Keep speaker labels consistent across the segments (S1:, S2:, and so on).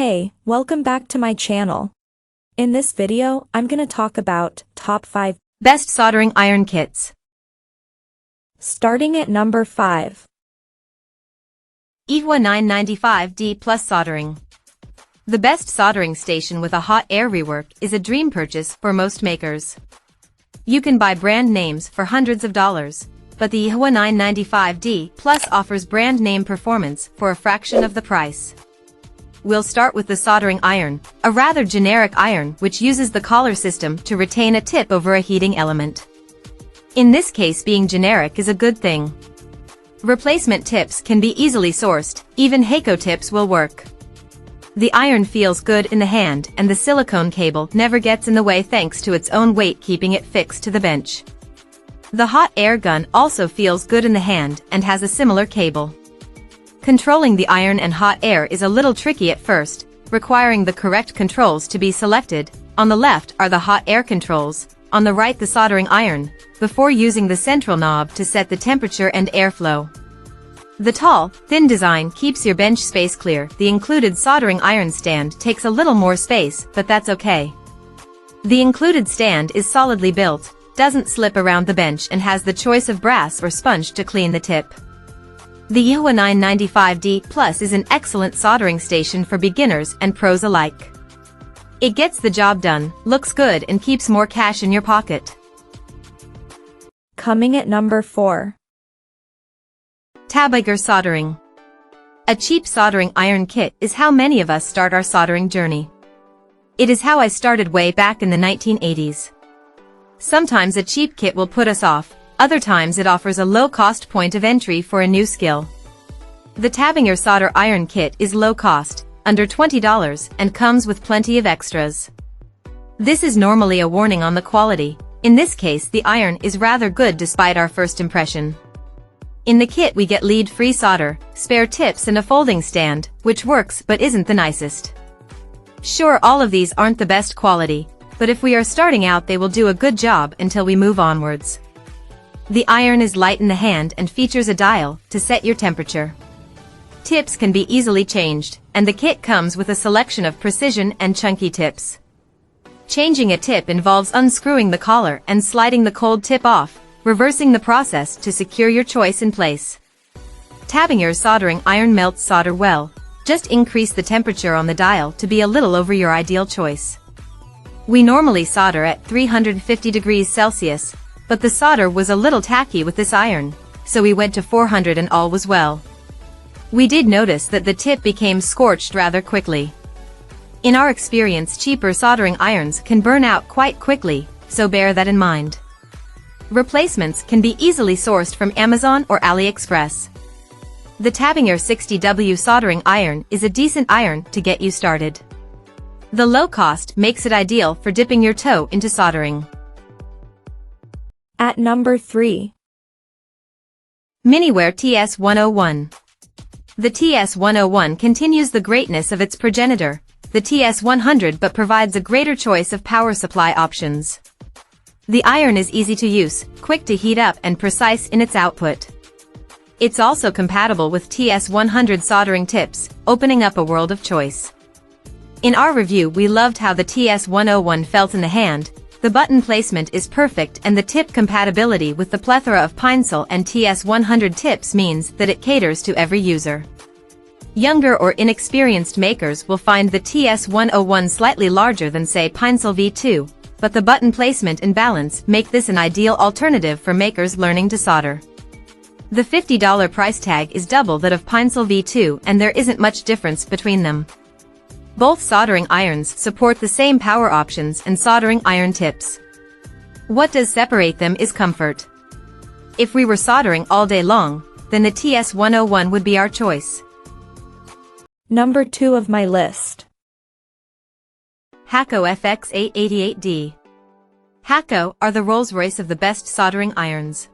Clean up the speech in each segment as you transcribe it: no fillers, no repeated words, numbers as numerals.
S1: Hey, welcome back to my channel. In this video, I'm gonna talk about top 5
S2: best soldering iron kits.
S1: Starting at number 5.
S2: Yihua 995D Plus Soldering. The best soldering station with a hot air rework is a dream purchase for most makers. You can buy brand names for hundreds of dollars, but the Yihua 995D Plus offers brand name performance for a fraction of the price. We'll start with the soldering iron, a rather generic iron which uses the collar system to retain a tip over a heating element. In this case, being generic is a good thing. Replacement tips can be easily sourced, even Hakko tips will work. The iron feels good in the hand and the silicone cable never gets in the way thanks to its own weight keeping it fixed to the bench. The hot air gun also feels good in the hand and has a similar cable. Controlling the iron and hot air is a little tricky at first, requiring the correct controls to be selected. On the left are the hot air controls, on the right the soldering iron, before using the central knob to set the temperature and airflow. The tall, thin design keeps your bench space clear. The included soldering iron stand takes a little more space, but that's okay. The included stand is solidly built, doesn't slip around the bench and has the choice of brass or sponge to clean the tip. The Yihua 995D Plus is an excellent soldering station for beginners and pros alike. It gets the job done, looks good and keeps more cash in your pocket.
S1: Coming at number 4.
S2: Tabiger Soldering. A cheap soldering iron kit is how many of us start our soldering journey. It is how I started way back in the 1980s. Sometimes a cheap kit will put us off, other times it offers a low-cost point of entry for a new skill. The Tabiger solder iron kit is low-cost, under $20, and comes with plenty of extras. This is normally a warning on the quality. In this case, the iron is rather good despite our first impression. In the kit we get lead-free solder, spare tips and a folding stand, which works but isn't the nicest. Sure, all of these aren't the best quality, but if we are starting out they will do a good job until we move onwards. The iron is light in the hand and features a dial to set your temperature. Tips can be easily changed, and the kit comes with a selection of precision and chunky tips. Changing a tip involves unscrewing the collar and sliding the cold tip off, reversing the process to secure your choice in place. Tabiger soldering iron melts solder well, just increase the temperature on the dial to be a little over your ideal choice. We normally solder at 350 degrees Celsius, but the solder was a little tacky with this iron, so we went to 400 and all was well. We did notice that the tip became scorched rather quickly. In our experience, cheaper soldering irons can burn out quite quickly, so bear that in mind. Replacements can be easily sourced from Amazon or AliExpress. The Tabiger 60W soldering iron is a decent iron to get you started. The low cost makes it ideal for dipping your toe into soldering.
S1: At number 3.
S2: Miniware TS101. The TS101 continues the greatness of its progenitor, the TS100, but provides a greater choice of power supply options. The iron is easy to use, quick to heat up and precise in its output. It's also compatible with TS100 soldering tips, opening up a world of choice. In our review we loved how the TS101 felt in the hand. The button placement is perfect and the tip compatibility with the plethora of Pinecil and TS100 tips means that it caters to every user. Younger or inexperienced makers will find the TS101 slightly larger than say Pinecil V2, but the button placement and balance make this an ideal alternative for makers learning to solder. The $50 price tag is double that of Pinecil V2 and there isn't much difference between them. Both soldering irons support the same power options and soldering iron tips. What does separate them is comfort. If we were soldering all day long, then the TS101 would be our choice.
S1: Number 2 of my list.
S2: Hakko FX888D. Hakko are the Rolls-Royce of the best soldering irons.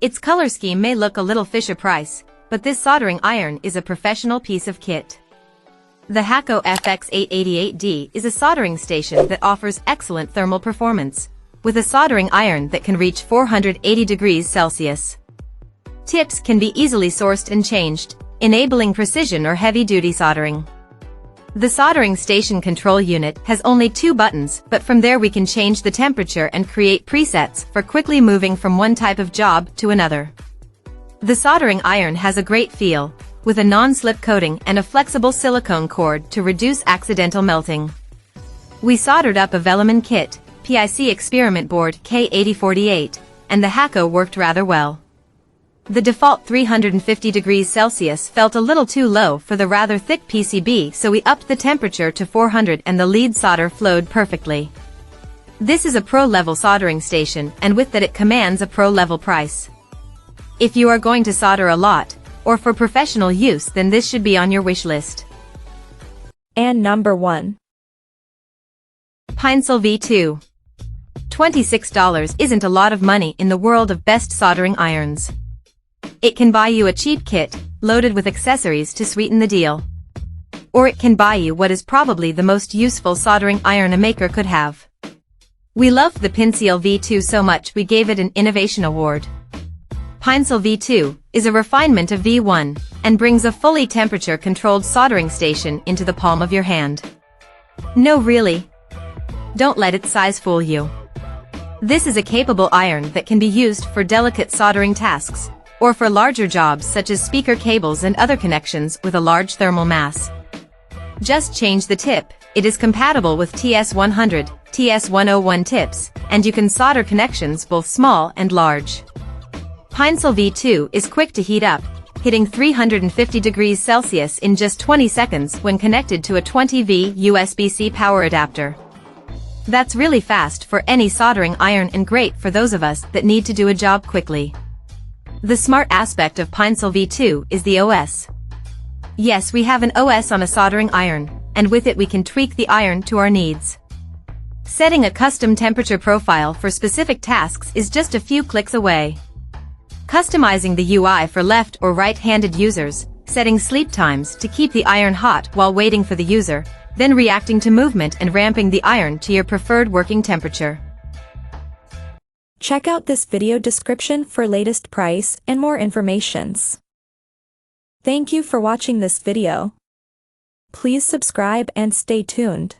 S2: Its color scheme may look a little Fisher-Price, but this soldering iron is a professional piece of kit. The Hakko FX888D is a soldering station that offers excellent thermal performance, with a soldering iron that can reach 480 degrees Celsius. Tips can be easily sourced and changed, enabling precision or heavy-duty soldering. The soldering station control unit has only 2 buttons, but from there we can change the temperature and create presets for quickly moving from one type of job to another. The soldering iron has a great feel, with a non-slip coating and a flexible silicone cord to reduce accidental melting. We soldered up a Velaman kit, PIC experiment board K8048, and the Hakko worked rather well. The default 350 degrees Celsius felt a little too low for the rather thick PCB, so we upped the temperature to 400 and the lead solder flowed perfectly. This is a pro-level soldering station, and with that it commands a pro-level price. If you are going to solder a lot, or for professional use, then this should be on your wish list.
S1: And number 1.
S2: Pinecil V2. $26 isn't a lot of money in the world of best soldering irons. It can buy you a cheap kit, loaded with accessories to sweeten the deal. Or it can buy you what is probably the most useful soldering iron a maker could have. We loved the Pinecil V2 so much we gave it an Innovation Award. Pinecil V2 is a refinement of V1, and brings a fully temperature-controlled soldering station into the palm of your hand. No, really. Don't let its size fool you. This is a capable iron that can be used for delicate soldering tasks, or for larger jobs such as speaker cables and other connections with a large thermal mass. Just change the tip. It is compatible with TS100, TS101 tips, and you can solder connections both small and large. Pinecil V2 is quick to heat up, hitting 350 degrees Celsius in just 20 seconds when connected to a 20V USB-C power adapter. That's really fast for any soldering iron and great for those of us that need to do a job quickly. The smart aspect of Pinecil V2 is the OS. Yes, we have an OS on a soldering iron, and with it we can tweak the iron to our needs. Setting a custom temperature profile for specific tasks is just a few clicks away. Customizing the UI for left or right-handed users, setting sleep times to keep the iron hot while waiting for the user, then reacting to movement and ramping the iron to your preferred working temperature.
S1: Check out this video description for latest price and more informations. Thank you for watching this video. Please subscribe and stay tuned.